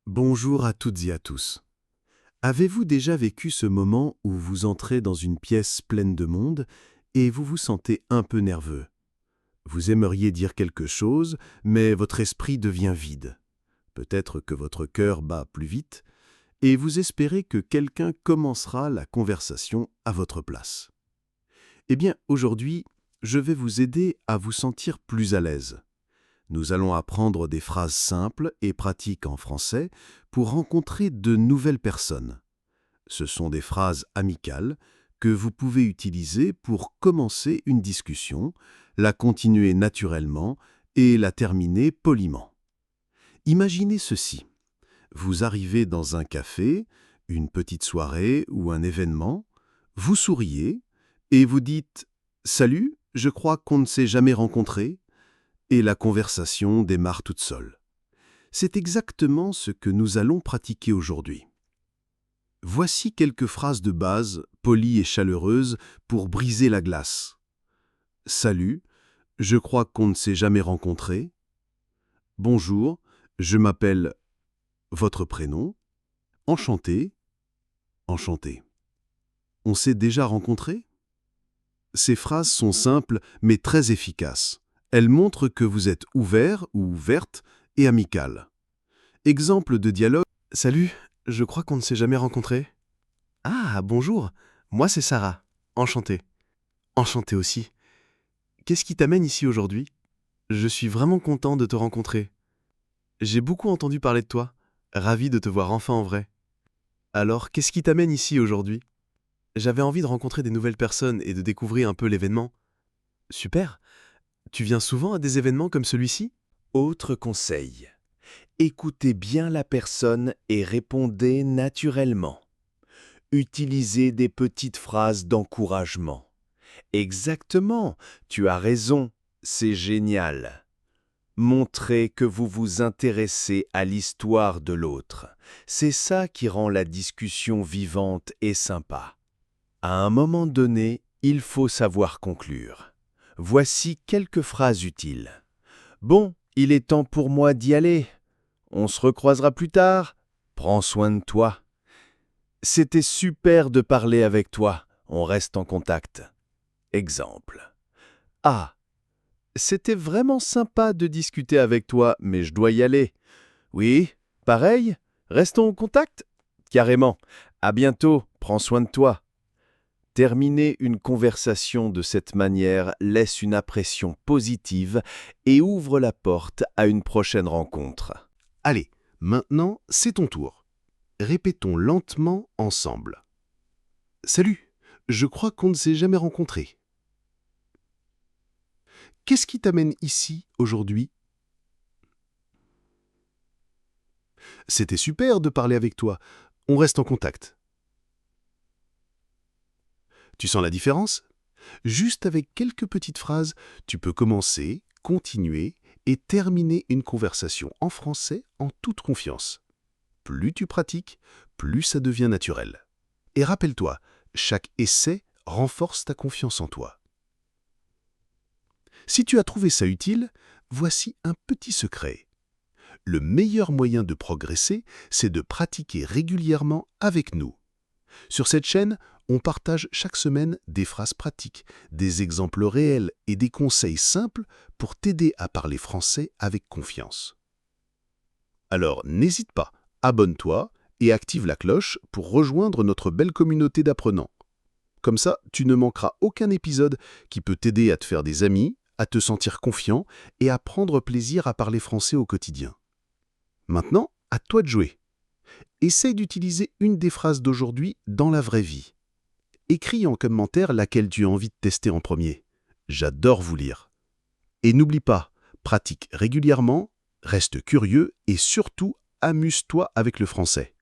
Bonjour à toutes et à tous. Avez-vous déjà vécu ce moment où vous entrez dans une pièce pleine de monde et vous vous sentez un peu nerveux? Vous aimeriez dire quelque chose, mais votre esprit devient vide. Peut-être que votre cœur bat plus vite et vous espérez que quelqu'un commencera la conversation à votre place. Eh bien, aujourd'hui, je vais vous aider à vous sentir plus à l'aise. Nous allons apprendre des phrases simples et pratiques en français pour rencontrer de nouvelles personnes. Ce sont des phrases amicales que vous pouvez utiliser pour commencer une discussion, la continuer naturellement et la terminer poliment. Imaginez ceci. Vous arrivez dans un café, une petite soirée ou un événement, vous souriez et vous dites « Salut, je crois qu'on ne s'est jamais rencontrés » et la conversation démarre toute seule. C'est exactement ce que nous allons pratiquer aujourd'hui. Voici quelques phrases de base, polies et chaleureuses, pour briser la glace. Salut, je crois qu'on ne s'est jamais rencontrés. Bonjour, je m'appelle votre prénom. Enchanté, enchanté. On s'est déjà rencontrés? Ces phrases sont simples mais très efficaces. Elles montrent que vous êtes ouvert ou ouverte et amical. Exemple de dialogue. Salut, je crois qu'on ne s'est jamais rencontrés. Ah, bonjour, moi c'est Sarah. Enchanté. Enchanté aussi. Qu'est-ce qui t'amène ici aujourd'hui? Je suis vraiment content de te rencontrer. J'ai beaucoup entendu parler de toi. Ravi de te voir enfin en vrai. Alors, qu'est-ce qui t'amène ici aujourd'hui? J'avais envie de rencontrer des nouvelles personnes et de découvrir un peu l'événement. Super. Tu viens souvent à des événements comme celui-ci? Autre conseil. Écoutez bien la personne et répondez naturellement. Utilisez des petites phrases d'encouragement. Exactement, tu as raison, c'est génial. Montrez que vous vous intéressez à l'histoire de l'autre. C'est ça qui rend la discussion vivante et sympa. À un moment donné, il faut savoir conclure. Voici quelques phrases utiles. Bon, il est temps pour moi d'y aller. On se recroisera plus tard. Prends soin de toi. C'était super de parler avec toi. On reste en contact. Exemple. Ah, c'était vraiment sympa de discuter avec toi, mais je dois y aller. Oui, pareil. Restons en contact. Carrément. À bientôt. Prends soin de toi. Terminer une conversation de cette manière laisse une impression positive et ouvre la porte à une prochaine rencontre. Allez, maintenant c'est ton tour. Répétons lentement ensemble. Salut, je crois qu'on ne s'est jamais rencontrés. Qu'est-ce qui t'amène ici aujourd'hui? C'était super de parler avec toi. On reste en contact. Tu sens la différence? Juste avec quelques petites phrases, tu peux commencer, continuer et terminer une conversation en français en toute confiance. Plus tu pratiques, plus ça devient naturel. Et rappelle-toi, chaque essai renforce ta confiance en toi. Si tu as trouvé ça utile, voici un petit secret. Le meilleur moyen de progresser, c'est de pratiquer régulièrement avec nous. Sur cette chaîne, on partage chaque semaine des phrases pratiques, des exemples réels et des conseils simples pour t'aider à parler français avec confiance. Alors n'hésite pas, abonne-toi et active la cloche pour rejoindre notre belle communauté d'apprenants. Comme ça, tu ne manqueras aucun épisode qui peut t'aider à te faire des amis, à te sentir confiant et à prendre plaisir à parler français au quotidien. Maintenant, à toi de jouer. Essaye d'utiliser une des phrases d'aujourd'hui dans la vraie vie. Écris en commentaire laquelle tu as envie de tester en premier. J'adore vous lire. Et n'oublie pas, pratique régulièrement, reste curieux et surtout amuse-toi avec le français.